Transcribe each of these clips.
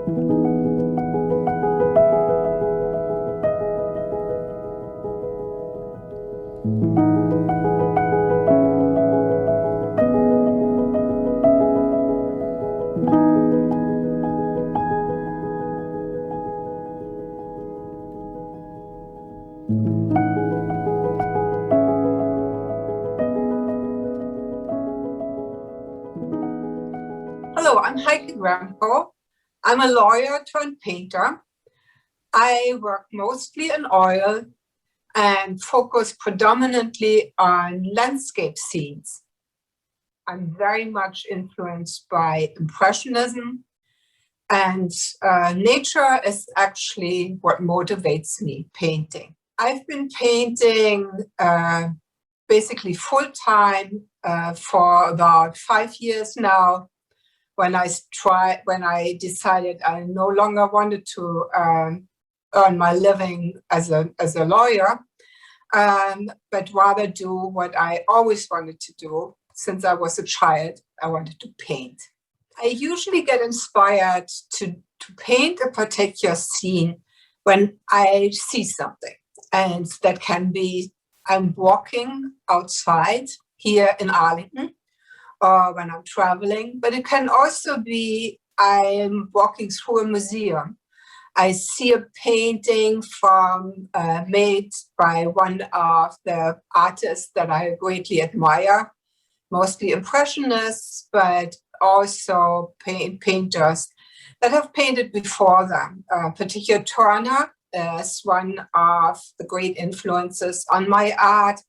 Hello, I'm Heike Gramckow. I'm a lawyer turned painter. I work mostly in oil and focus predominantly on landscape scenes. I'm very much influenced by Impressionism, and nature is actually what motivates me painting. I've been painting basically full-time for about 5 years now. When I decided I no longer wanted to earn my living as a lawyer, but rather do what I always wanted to do since I was a child. I wanted to paint. I usually get inspired to paint a particular scene when I see something, and that can be I'm walking outside here in Arlington, or when I'm traveling, but it can also be I'm walking through a museum. I see a painting made by one of the artists that I greatly admire, mostly Impressionists, but also painters that have painted before them. Particularly Turner is one of the great influences on my art.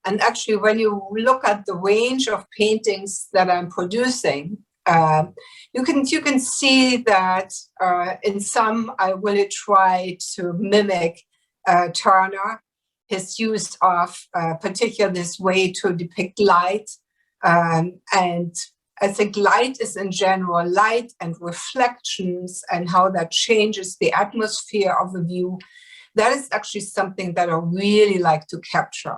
And actually, when you look at the range of paintings that I'm producing, you can see that in some I really try to mimic Turner, his use of particularly this way to depict light. And I think light is in general, light and reflections and how that changes the atmosphere of a view. That is actually something that I really like to capture.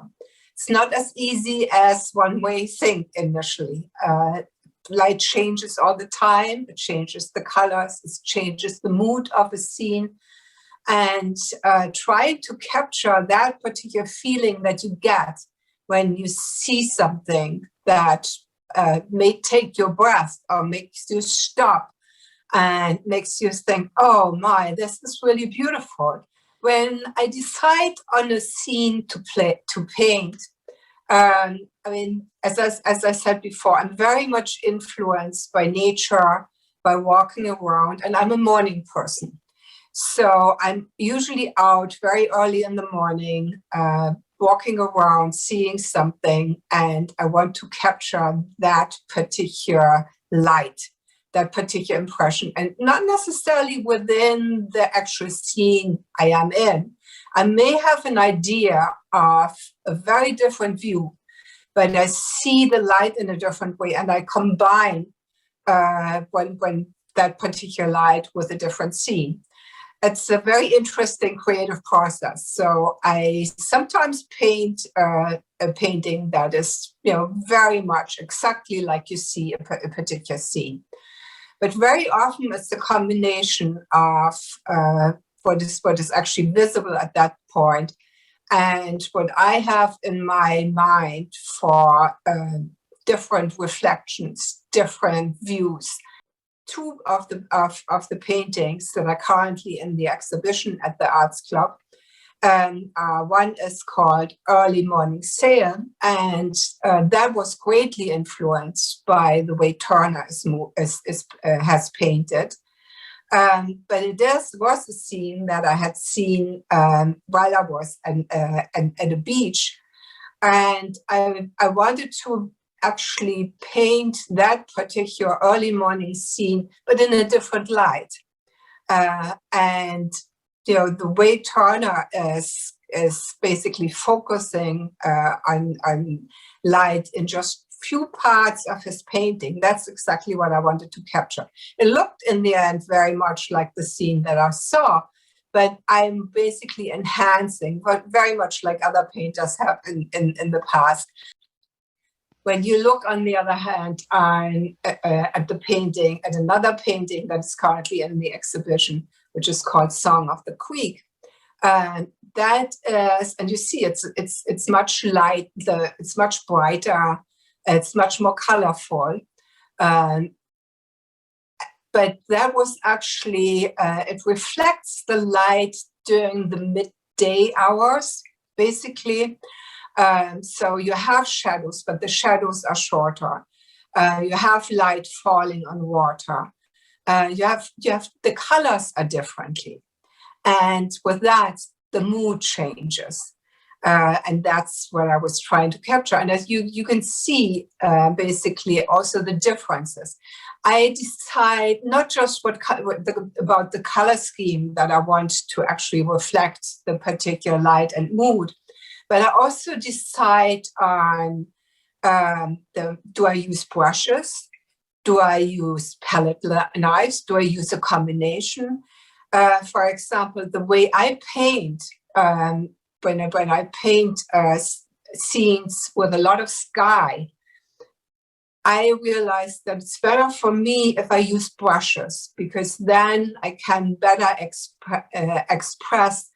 It's not as easy as one may think initially. Light changes all the time. It changes the colors. It changes the mood of a scene. And trying to capture that particular feeling that you get when you see something that may take your breath or makes you stop and makes you think, oh my, this is really beautiful. When I decide on a scene to paint, I mean, as I said before, I'm very much influenced by nature, by walking around, and I'm a morning person. So I'm usually out very early in the morning, walking around, seeing something, and I want to capture that particular light, that particular impression, and not necessarily within the actual scene I am in. I may have an idea of a very different view, but I see the light in a different way, and I combine when that particular light with a different scene. It's a very interesting creative process. So I sometimes paint a painting that is, very much exactly like you see a particular scene. But very often it's a combination of what is actually visible at that point and what I have in my mind for different reflections, different views. Two of the paintings that are currently in the exhibition at the Arts Club. One is called Early Morning Sail, and that was greatly influenced by the way Turner has painted. But it was a scene that I had seen while I was at a beach, and I wanted to actually paint that particular early morning scene, but in a different light. And the way Turner is basically focusing on light in just few parts of his painting, that's exactly what I wanted to capture. It looked in the end very much like the scene that I saw, but I'm basically enhancing, but very much like other painters have in the past. When you look, on the other hand, at the painting, at another painting that is currently in the exhibition, which is called Song of the Creek, that is, and you see, it's much it's much brighter, it's much more colorful. But that was actually, it reflects the light during the midday hours, basically. So you have shadows, but the shadows are shorter. You have light falling on water. You have the colors are differently. And with that, the mood changes. And that's what I was trying to capture. And as you can see, basically also the differences. I decide not just about the color scheme that I want to actually reflect the particular light and mood, but I also decide on do I use brushes? Do I use palette knives? Do I use a combination? For example, the way I paint, when I paint scenes with a lot of sky, I realized that it's better for me if I use brushes, because then I can better express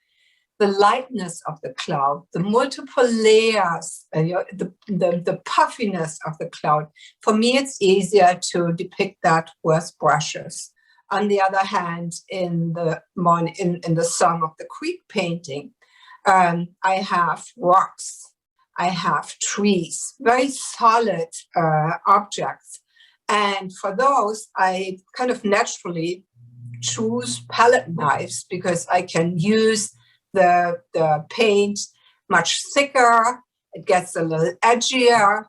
the lightness of the cloud, the multiple layers, the puffiness of the cloud. For me, it's easier to depict that with brushes. On the other hand, in the Song of the Creek painting, I have rocks, I have trees, very solid objects. And for those, I kind of naturally choose palette knives, because I can use the paint much thicker, it gets a little edgier,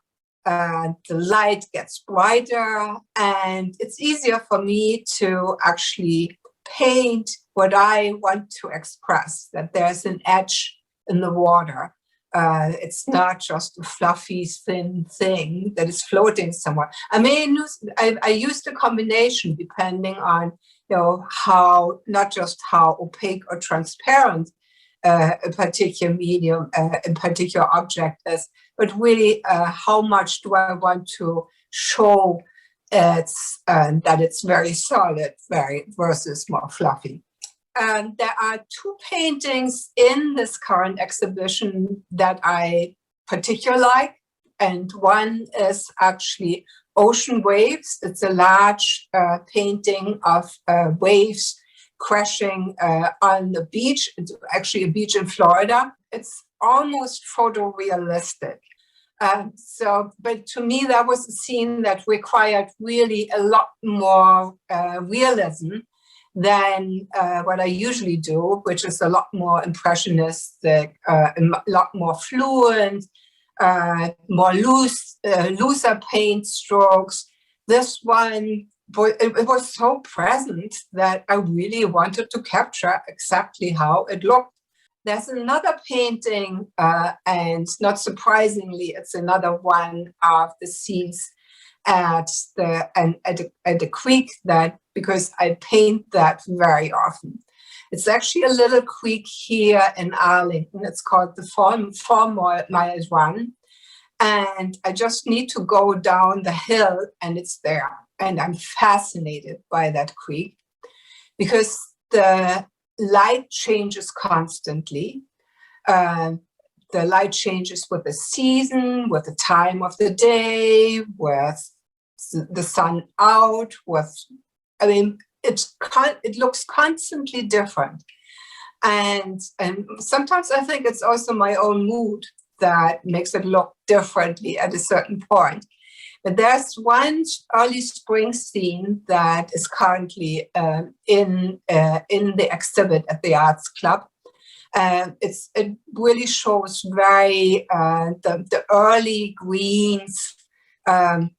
the light gets brighter, and it's easier for me to actually paint what I want to express, that there's an edge in the water. It's not just a fluffy, thin thing that is floating somewhere. I used a combination depending on, not just how opaque or transparent a particular medium, a particular object is, but really how much do I want to show that it's very solid, versus more fluffy. And there are two paintings in this current exhibition that I particularly like, and one is actually Ocean Waves. It's a large painting of waves crashing on the beach. It's actually a beach in Florida. It's almost photorealistic. But to me, that was a scene that required really a lot more realism than what I usually do, which is a lot more impressionistic, a lot more fluent, more looser paint strokes. This one, it was so present that I really wanted to capture exactly how it looked. There's another painting, and not surprisingly, it's another one of the scenes at the creek, that because I paint that very often. It's actually a little creek here in Arlington. It's called the 4 Mile Run. And I just need to go down the hill and it's there. And I'm fascinated by that creek because the light changes constantly. The light changes with the season, with the time of the day, with the sun out, it looks constantly different. And sometimes I think it's also my own mood that makes it look differently at a certain point. But there's one early spring scene that is currently in the exhibit at the Arts Club. It really shows very the early greens and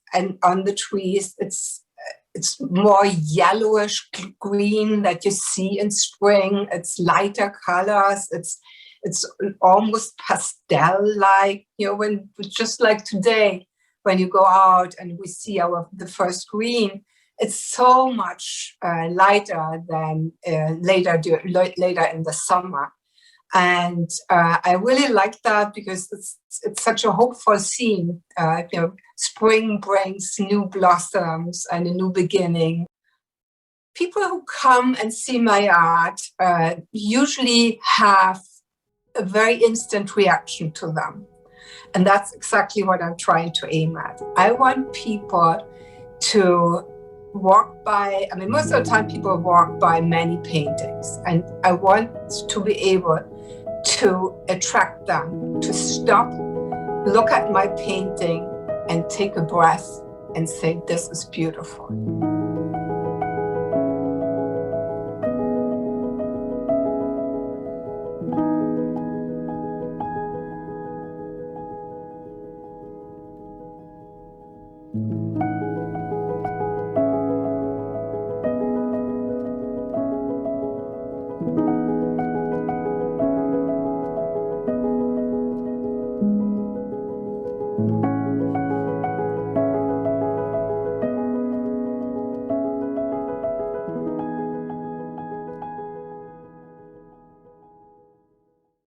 on the trees. It's more yellowish green that you see in spring. It's lighter colors. It's almost pastel-like. When just like today, when you go out and we see the first green, it's so much lighter than later in the summer. And I really like that because it's such a hopeful scene. Spring brings new blossoms and a new beginning. People who come and see my art usually have a very instant reaction to them. And that's exactly what I'm trying to aim at. I want people to walk by, most of the time people walk by many paintings, and I want to be able to attract them to stop, look at my painting, and take a breath and say, this is beautiful.